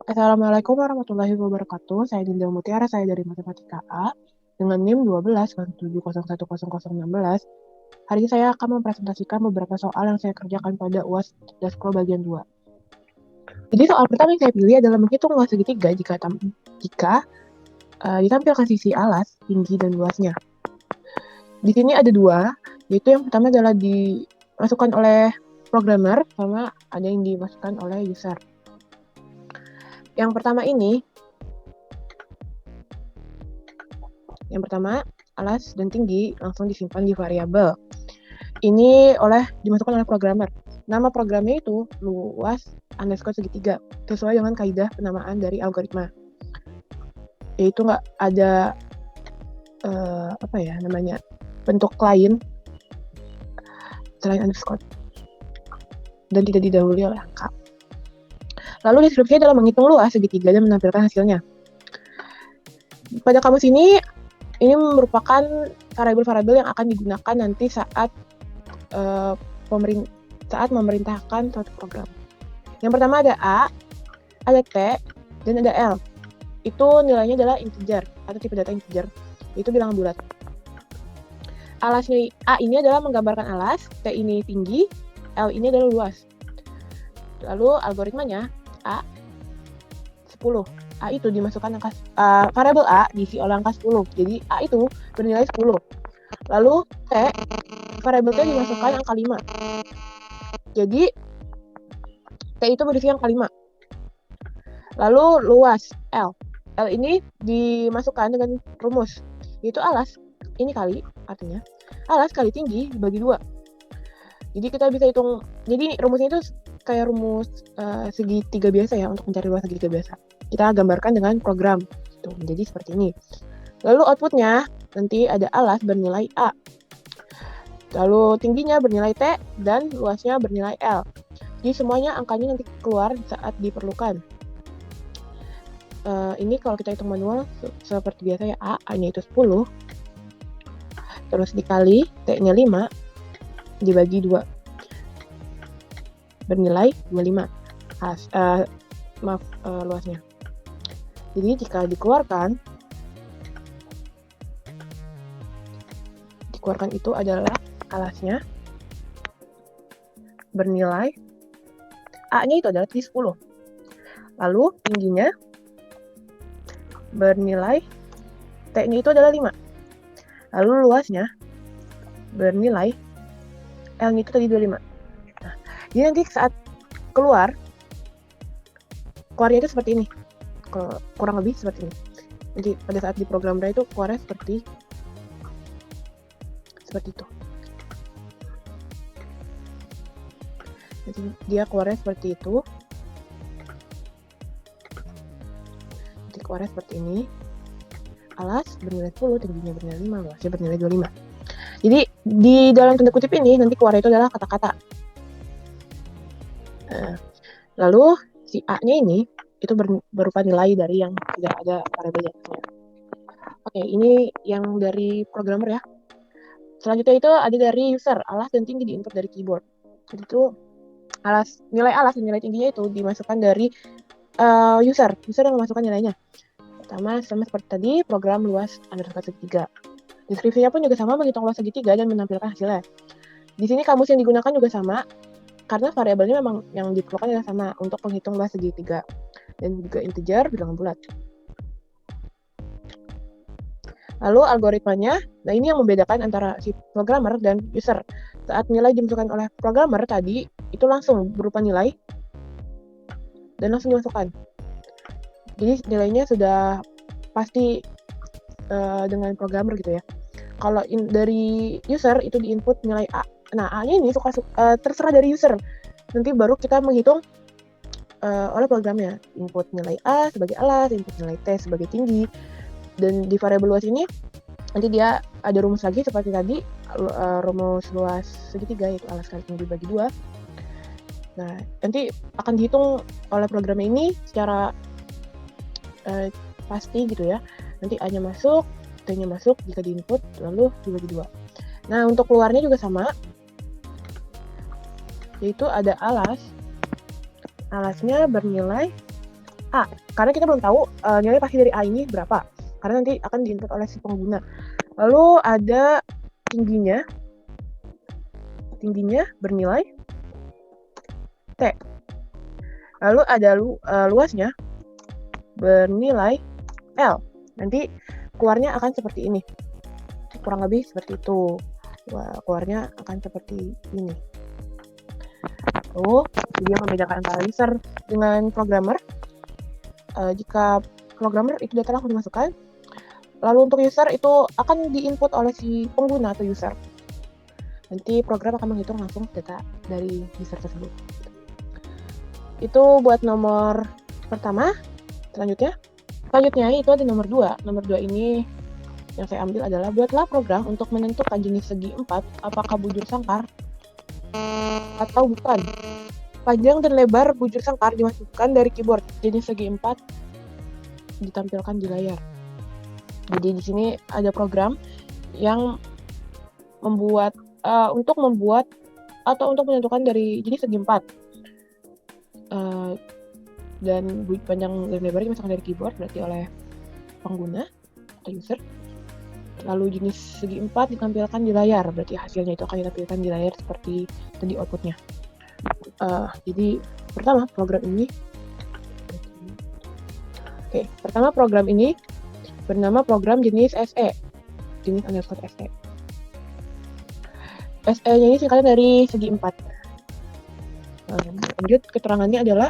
Assalamualaikum warahmatullahi wabarakatuh. Saya Dinda Mutiara, saya dari Matematika A dengan NIM 12 Hari ini saya akan mempresentasikan beberapa soal yang saya kerjakan pada UAS Daskro bagian 2. Jadi soal pertama yang saya pilih adalah menghitung luas segitiga jika ditampilkan sisi alas, tinggi, dan luasnya. Di sini ada dua, yaitu yang pertama adalah dimasukkan oleh programmer, sama ada yang dimasukkan oleh user. Yang pertama, alas dan tinggi langsung disimpan di variabel. Ini dimasukkan oleh programmer. Nama programnya itu luas underscore segitiga, sesuai dengan kaidah penamaan dari algoritma. Yaitu nggak ada bentuk lain selain underscore dan tidak didahului oleh angka. Lalu deskripsinya adalah menghitung luas segitiga dan menampilkan hasilnya. Pada kamus ini merupakan variabel-variabel yang akan digunakan nanti saat memerintahkan suatu program. Yang pertama ada A, ada T, dan ada L. Itu nilainya adalah integer atau tipe data integer. Itu bilangan bulat. Alasnya A ini adalah menggambarkan alas, T ini tinggi, L ini adalah luas. Lalu algoritmanya A 10. A itu dimasukkan variabel A diisi oleh angka 10. Jadi A itu bernilai 10. Lalu T, variabel T dimasukkan angka 5. Jadi T itu berisi angka 5. Lalu luas L. L ini dimasukkan dengan rumus, yaitu alas ini kali, artinya alas kali tinggi dibagi 2. Jadi kita bisa hitung, jadi rumusnya itu kayak rumus segitiga biasa ya, untuk mencari luas segitiga biasa. Kita gambarkan dengan program. Tuh, menjadi seperti ini. Lalu outputnya nanti ada alas bernilai A. Lalu tingginya bernilai T dan luasnya bernilai L. Jadi semuanya angkanya nanti keluar saat diperlukan. Ini kalau kita hitung manual seperti biasa ya, A-nya itu 10. Terus dikali T-nya 5 dibagi 2. Bernilai 25. Luasnya. Jadi jika dikeluarkan itu adalah alasnya bernilai A-nya itu adalah 10. Lalu tingginya bernilai T-nya itu adalah 5. Lalu luasnya bernilai L-nya itu tadi 25. Nah, jadi nanti saat keluarnya itu seperti ini. Kurang lebih seperti ini. Jadi pada saat diprogramnya itu keluarnya seperti itu. Jadi dia keluarnya seperti itu. Jadi keluarnya seperti ini. Alas bernilai 10, tingginya bernilai 5, luasnya bernilai 25. Jadi di dalam tanda kutip ini nanti keluarnya itu adalah kata-kata. Lalu si A-nya ini itu berupa nilai dari yang tidak ada variabel jatuhnya. Oke, ini yang dari programmer ya. Selanjutnya itu ada dari user, alas dan tinggi diinput dari keyboard. Jadi itu nilai alas dan nilai tingginya itu dimasukkan dari user yang memasukkan nilainya. Pertama, sama seperti tadi, program luas underscore segitiga. Deskripsinya pun juga sama, menghitung luas segitiga dan menampilkan hasilnya. Di sini kamus yang digunakan juga sama, karena variabelnya memang yang diperlukan adalah sama untuk menghitung luas segitiga. Dan juga integer, bilangan bulat. Lalu algoritmanya, nah ini yang membedakan antara si programmer dan user. Saat nilai dimasukkan oleh programmer tadi, itu langsung berupa nilai dan langsung dimasukkan. Jadi nilainya sudah pasti dengan programmer gitu ya. Kalau dari user itu diinput nilai A. Nah, A-nya ini terserah dari user. Nanti baru kita menghitung oleh programnya. Input nilai A sebagai alas, input nilai T sebagai tinggi. Dan di variabel luas ini nanti dia ada rumus lagi seperti tadi, rumus luas segitiga yaitu alas kali tinggi dibagi 2. Nah, nanti akan dihitung oleh program ini secara pasti gitu ya. Nanti A-nya masuk, T-nya masuk jika diinput, lalu dibagi 2. Nah, untuk keluarnya juga sama, yaitu ada alasnya bernilai A. Karena kita belum tahu nilai pasti dari A ini berapa. Karena nanti akan diinput oleh si pengguna. Lalu ada tingginya bernilai T. Lalu ada luasnya bernilai L. Nanti keluarnya akan seperti ini. Kurang lebih seperti itu. Keluarnya akan seperti ini. Lalu, dia membedakan antara user dengan programmer. Jika programmer itu data langsung dimasukkan, lalu untuk user itu akan diinput oleh si pengguna atau user. Nanti program akan menghitung langsung data dari user tersebut. Itu buat nomor pertama. Selanjutnya itu ada nomor 2. Nomor 2 ini yang saya ambil adalah buatlah program untuk menentukan jenis segi 4 apakah bujur sangkar atau bukan. Panjang dan lebar bujur sangkar dimasukkan dari keyboard. Jenis segi 4 ditampilkan di layar. Jadi di sini ada program yang untuk menentukan dari jenis segi 4. Dan panjang dan lebar dimasukkan dari keyboard berarti oleh pengguna atau user. Lalu jenis segi 4 ditampilkan di layar, berarti hasilnya itu akan ditampilkan di layar seperti tadi outputnya. Jadi pertama program ini bernama program jenis SE, jenis underscore SE. SE-nya ini singkatan dari segi 4. Lanjut, keterangannya adalah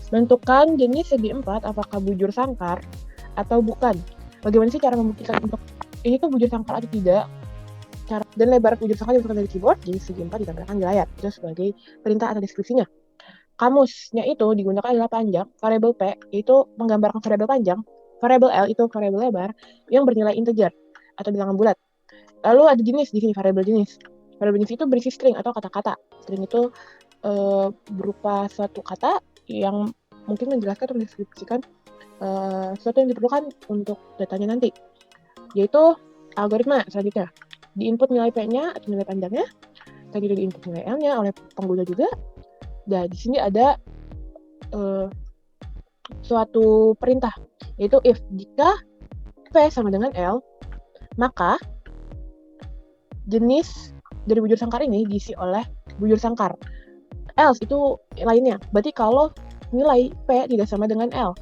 menentukan jenis segi 4 apakah bujur sangkar atau bukan. Bagaimana sih cara membuktikan untuk ini tuh bujur sangkar atau tidak? Dan lebar bujur sangkar dimasukkan dari keyboard, jenis segi 4 ditampilkan di layar. Itu sebagai perintah atau deskripsinya. Kamusnya itu digunakan adalah panjang, variabel P, yaitu menggambarkan variabel panjang, variabel L itu variabel lebar, yang bernilai integer atau bilangan bulat. Lalu ada jenis di sini, variabel jenis. Variabel jenis itu berisi string atau kata-kata. String itu berupa suatu kata yang mungkin menjelaskan atau mendeskripsikan sesuatu yang diperlukan untuk datanya nanti. Yaitu algoritma selanjutnya. Diinput nilai P-nya atau nilai panjangnya, tadi diinput nilai L-nya oleh pengguna juga. Dan di sini ada suatu perintah, yaitu if jika P sama dengan L, maka jenis dari bujur sangkar ini diisi oleh bujur sangkar. Else itu lainnya. Berarti kalau nilai P tidak sama dengan L,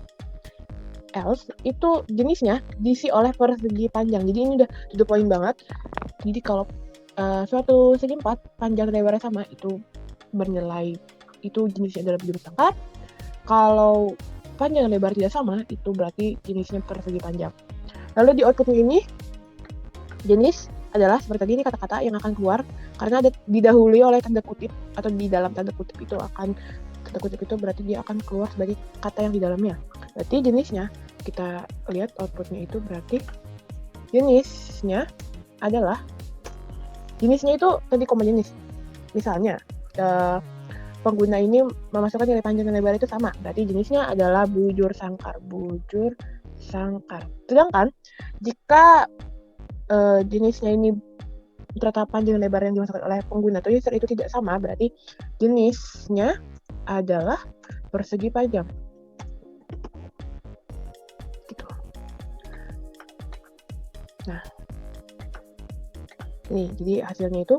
else itu jenisnya diisi oleh persegi panjang. Jadi ini udah to the point banget. Jadi kalau suatu segi 4 panjang dan lebarnya sama, itu bernilai, itu jenisnya adalah bujur sangkar. Kalau panjang dan lebar tidak sama, itu berarti jenisnya persegi panjang. Lalu di outputnya ini, jenis adalah seperti tadi, ini kata-kata yang akan keluar karena ada didahului oleh tanda kutip, atau di dalam tanda kutip itu tanda kutip itu berarti dia akan keluar sebagai kata yang di dalamnya. Berarti jenisnya, kita lihat outputnya itu berarti jenisnya itu tadi koma jenis. Misalnya pengguna ini memasukkan nilai panjang dan lebar itu sama, berarti jenisnya adalah bujur sangkar. Sedangkan jika jenisnya ini ternyata panjang dan lebar yang dimasukkan oleh pengguna atau user itu tidak sama, berarti jenisnya adalah persegi panjang. Gitu. Nah, ini jadi hasilnya itu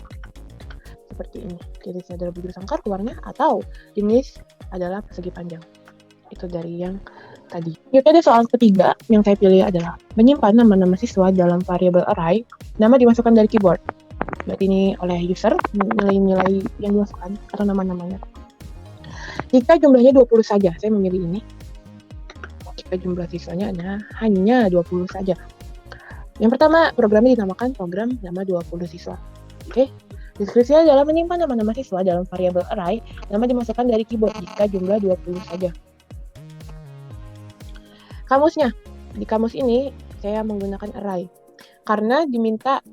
seperti ini. Jenisnya adalah bujur sangkar keluarnya, atau jenis adalah persegi panjang. Itu dari yang tadi. Oke, ada soal ketiga yang saya pilih adalah menyimpan nama-nama siswa dalam variabel array. Nama dimasukkan dari keyboard. Berarti ini oleh user, nilai-nilai yang dimasukkan atau nama-namanya. Jika jumlahnya 20 saja, saya memilih ini. Jika jumlah siswanya hanya 20 saja. Yang pertama, programnya dinamakan program nama 20 siswa. Oke. Deskripsinya adalah menyimpan nama-nama siswa dalam variabel array. Nama dimasukkan dari keyboard jika jumlah 20 saja. Kamusnya, di kamus ini saya menggunakan array karena diminta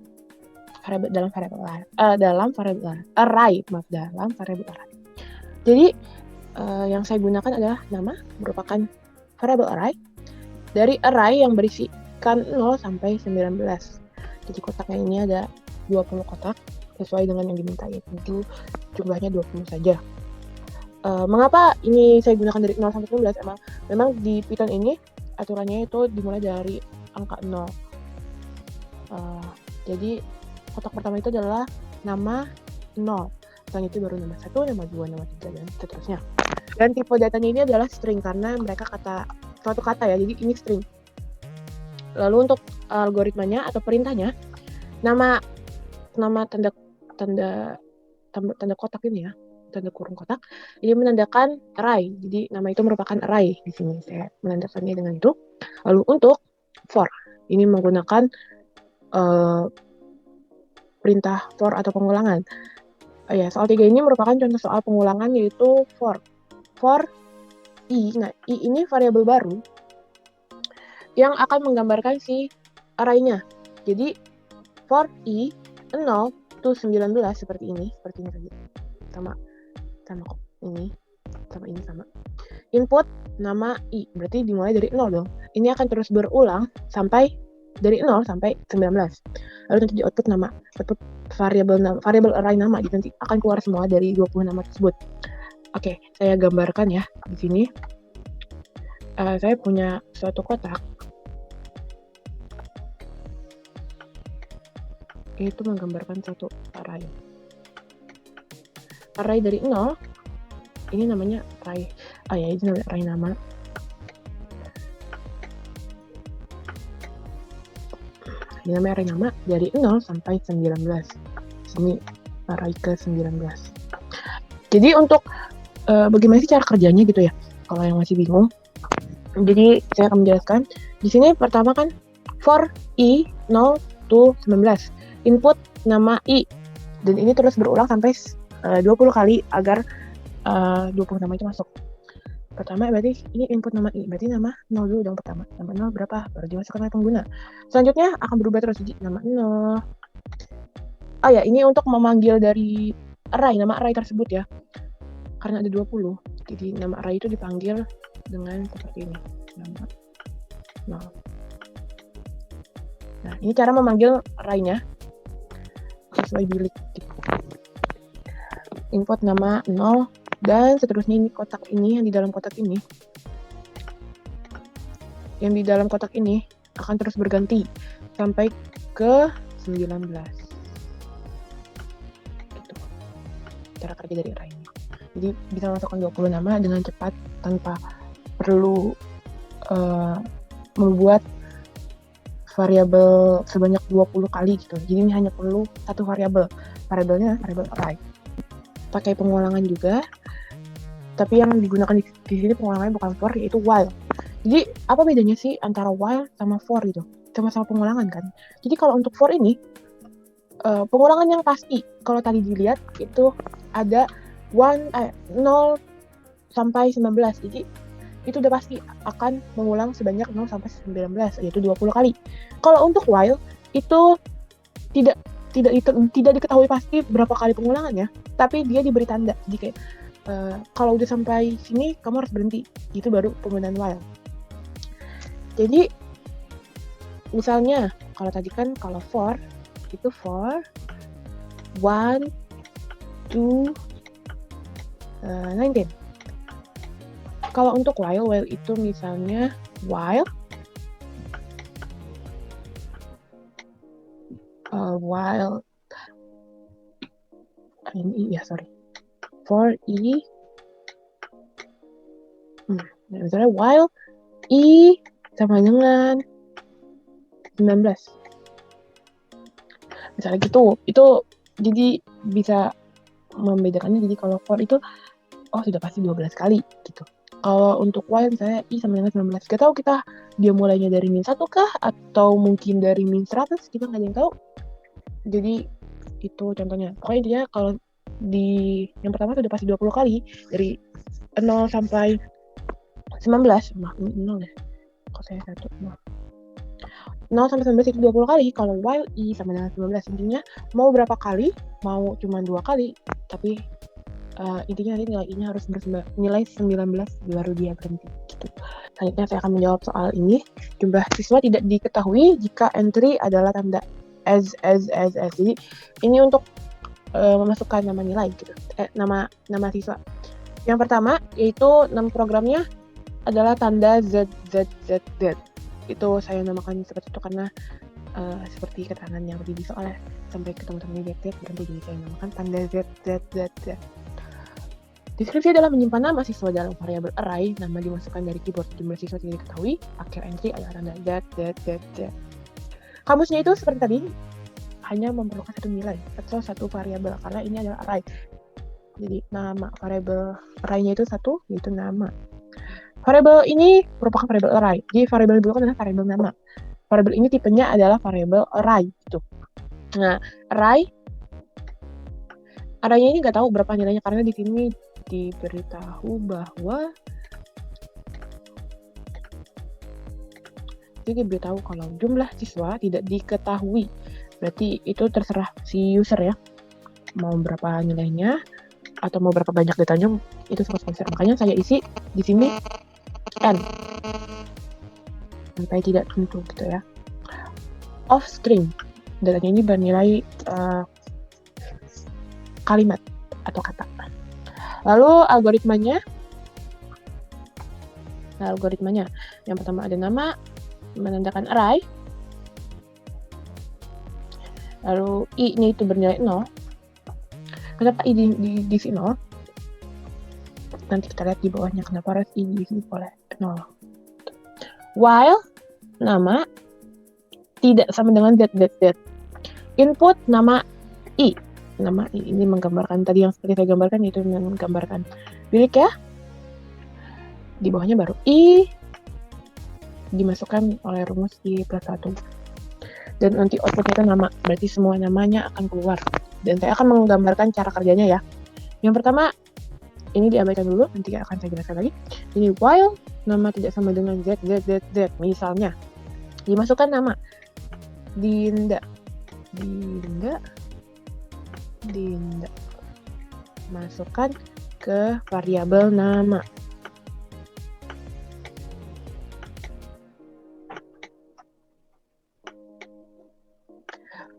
dalam variabel array. Jadi yang saya gunakan adalah nama merupakan variabel array dari array yang berisikan 0 sampai 19. Jadi kotaknya ini ada 20 kotak sesuai dengan yang diminta, yaitu jumlahnya 20 saja. Mengapa ini saya gunakan dari 0 sampai 19? Memang di Python ini aturannya itu dimulai dari angka 0. Jadi kotak pertama itu adalah nama 0. Selanjutnya itu baru nama 1, nama 2, nama 3, dan seterusnya. Dan tipe datanya ini adalah string karena mereka suatu kata ya, jadi ini string. Lalu untuk algoritmanya atau perintahnya, nama tanda kotak ini ya, tanda kurung kotak, ini menandakan array. Jadi nama itu merupakan array di sini. Saya menandakannya dengan itu. Lalu untuk for, ini menggunakan perintah for atau pengulangan. Soal 3 ini merupakan contoh soal pengulangan yaitu for. For i. Nah, i ini variabel baru yang akan menggambarkan si array-nya. Jadi for i 0 to 19 seperti ini tadi. Sama kok. Ini sama. Input nama i, berarti dimulai dari 0 dong. Ini akan terus berulang sampai dari 0 sampai 19. Lalu nanti di output variabel array nama, nanti akan keluar semua dari 20 nama tersebut. Oke, saya gambarkan ya di sini. Saya punya suatu kotak. Itu menggambarkan satu array. Array dari 0, ini namanya array. Ini namanya array nama. Ini namanya array nama dari 0 sampai 19. Sini array ke 19. Jadi untuk bagaimana sih cara kerjanya gitu ya? Kalau yang masih bingung. Jadi saya akan menjelaskan. Di sini pertama kan for i 0 to 19. Input nama i. Dan ini terus berulang sampai 20 kali agar 20 nama itu masuk. Pertama berarti ini input nama i. Berarti nama 0 dulu dong pertama. Nama 0 berapa? Baru dimasukkan oleh pengguna. Selanjutnya akan berubah terus jadi nama 0. Ini untuk memanggil dari array, nama array tersebut ya. Karena ada 20. Jadi nama array itu dipanggil dengan seperti ini. Nama 0. Nah, ini cara memanggil array-nya sesuai bilik gitu. Input nama 0 dan seterusnya ini kotak ini yang di dalam kotak ini. Yang di dalam kotak ini akan terus berganti sampai ke 19. Gitu. Cara kerja dari array ini. Jadi bisa masukkan 20 nama dengan cepat tanpa perlu membuat variabel sebanyak 20 kali gitu. Jadi ini hanya perlu satu variabel. Variabelnya variabel array. Pakai pengulangan juga. Tapi yang digunakan di sini pengulangannya bukan for, yaitu while. Jadi apa bedanya sih antara while sama for gitu? Sama-sama pengulangan kan. Jadi kalau untuk for ini pengulangan yang pasti. Kalau tadi dilihat itu ada 0 sampai 19. Jadi itu udah pasti akan mengulang sebanyak 0 sampai 19, yaitu 20 kali. Kalau untuk while itu tidak diketahui pasti berapa kali pengulangannya, tapi dia diberi tanda. Jadi kayak kalau udah sampai sini kamu harus berhenti. Itu baru penggunaan while. Jadi misalnya kalau tadi kan kalau for itu for 1 to 19. Kalau untuk while itu misalnya while for i misalnya while i sama dengan 19. Misalnya gitu. Itu jadi bisa membedakannya. Jadi kalau for itu sudah pasti 12 kali gitu. Kalau untuk while misalnya i sama dengan 19. Gak tahu dia mulainya dari min 1 kah atau mungkin dari min 100, kita nggak ada yang tahu. Jadi itu contohnya. Pokoknya dia kalau di yang pertama sudah pasti 20 kali dari 0 sampai 19. 0 deh. Kok saya 1? 0 sampai 19 itu 20 kali. Kalau while i sama dengan 19, intinya mau berapa kali, mau cuma 2 kali, tapi intinya nanti nilai i-nya harus nilai 19 baru dia berhenti gitu. Selanjutnya saya akan menjawab soal ini. Jumlah siswa tidak diketahui jika entry adalah tanda as. Jadi ini untuk memasukkan nama nilai gitu. Nama siswa. Yang pertama yaitu nama programnya adalah tanda Z. Itu saya namakan seperti itu karena seperti keterangan yang lebih bisa oleh sampai ketemu Z berarti jadi saya namakan tanda Z. Deskripsi adalah menyimpan nama siswa dalam variabel array, nama dimasukkan dari keyboard, jumlah siswa tidak diketahui, akhir entry adalah tanda Z. Kamusnya itu seperti tadi, hanya memerlukan satu nilai atau satu variabel karena ini adalah array. Jadi nama variabel array-nya itu satu, yaitu nama. Variabel ini merupakan variabel array. Jadi variabel dulu adalah variabel nama. Variabel ini tipenya adalah variabel array gitu. Nah, array-nya ini nggak tahu berapa nilainya karena di sini diberitahu bahwa jadi diberitahu kalau jumlah siswa tidak diketahui. Berarti itu terserah si user ya. Mau berapa nilainya atau mau berapa banyak datanya itu sama user. Makanya saya isi di sini n sampai tidak tentu gitu ya. Of string datanya ini bernilai kalimat atau kata. Lalu algoritmanya yang pertama ada nama menandakan array. Lalu i-nya itu bernilai 0. Kenapa i diisi 0? Nanti kita lihat di bawahnya kenapa harus i diisi oleh 0. While nama tidak sama dengan z. Input nama i. Nama i ini menggambarkan tadi yang seperti saya gambarkan, itu menggambarkan bilik ya. Di bawahnya baru i dimasukkan oleh rumus i plus 1. Dan nanti outputnya itu nama, berarti semua namanya akan keluar. Dan saya akan menggambarkan cara kerjanya ya. Yang pertama, ini diabaikan dulu, nanti akan saya jelaskan lagi. Ini while nama tidak sama dengan z. Misalnya, dimasukkan nama Dinda. Masukkan ke variabel nama.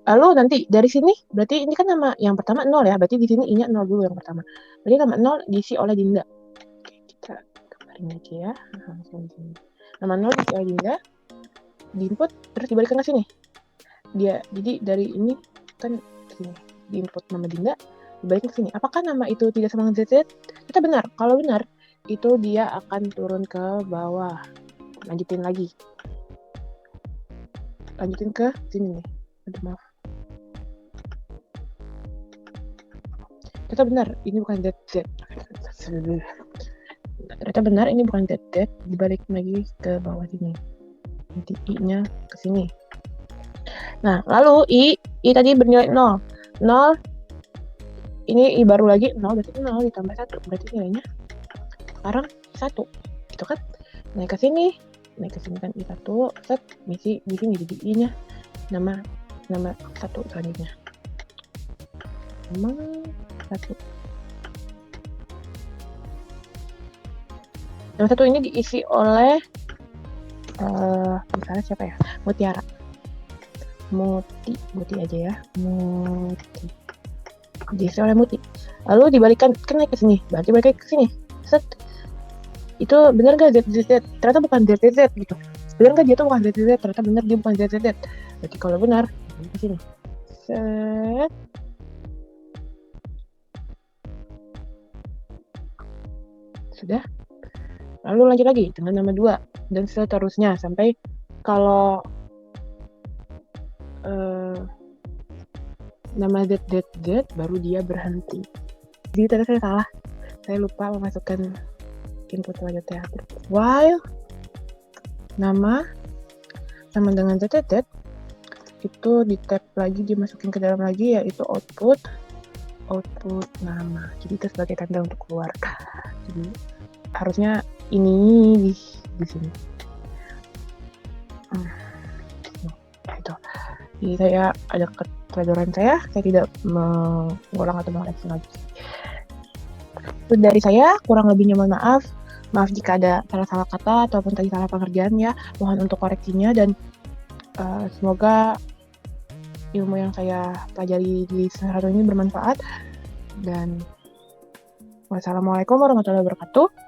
Lalu nanti dari sini, berarti ini kan nama yang pertama 0 ya, berarti di sini i-nya 0 dulu yang pertama. Berarti nama 0 diisi oleh Dinda. Oke, kita gambarin aja ya. Nama 0 diisi oleh Dinda, di input terus dibalikan ke sini. Jadi dari ini kan sini, di input nama Dinda, dibalikin ke sini. Apakah nama itu tidak sama dengan ZZ? Kita benar. Kalau benar, itu dia akan turun ke bawah. Lanjutin lagi. Lanjutin ke sini nih. Aduh, maaf. Ternyata benar, ini bukan ZZ. Ternyata benar, ini bukan ZZ. Dibalik lagi ke bawah sini. Nanti i-nya ke sini. Nah, lalu i tadi bernilai 0. 0, ini i baru lagi 0, berarti 0 ditambah 1. Berarti nilainya sekarang 1. Gitu kan? Naik ke sini kan i1, set, misi di sini jadi i-nya nama 1 selanjutnya. Nama 1. Nama 1 ini diisi oleh misalnya siapa ya? Mutiara. Muti aja ya. Muti. Diisi oleh Muti. Lalu dibalikan kan naik ke sini. Berarti balik ke sini. Set. Itu benar nggak ZZ? Ternyata bukan ZZ gitu. Benar nggak dia tuh bukan ZZ? Ternyata benar dia bukan ZZ. Berarti kalau benar di sini. Set. Sudah. Lalu lanjut lagi dengan nama 2 dan seterusnya sampai kalau nama ZZZ baru dia berhenti. Jadi tadi saya salah. Saya lupa memasukkan input selanjutnya. While nama sama dengan ZZZ itu di tab lagi dimasukin ke dalam lagi yaitu output nama. Jadi itu sebagai tanda untuk keluar. Jadi harusnya ini di sini. Itu. Jadi saya ada kekeliruan saya tidak mengulang atau mengoreksi lagi. Itu dari saya, kurang lebihnya mohon maaf. Maaf jika ada salah-salah kata ataupun tadi salah pengerjaan ya. Mohon untuk koreksinya dan semoga ilmu yang saya pelajari di semester ini bermanfaat dan Wassalamualaikum warahmatullahi wabarakatuh.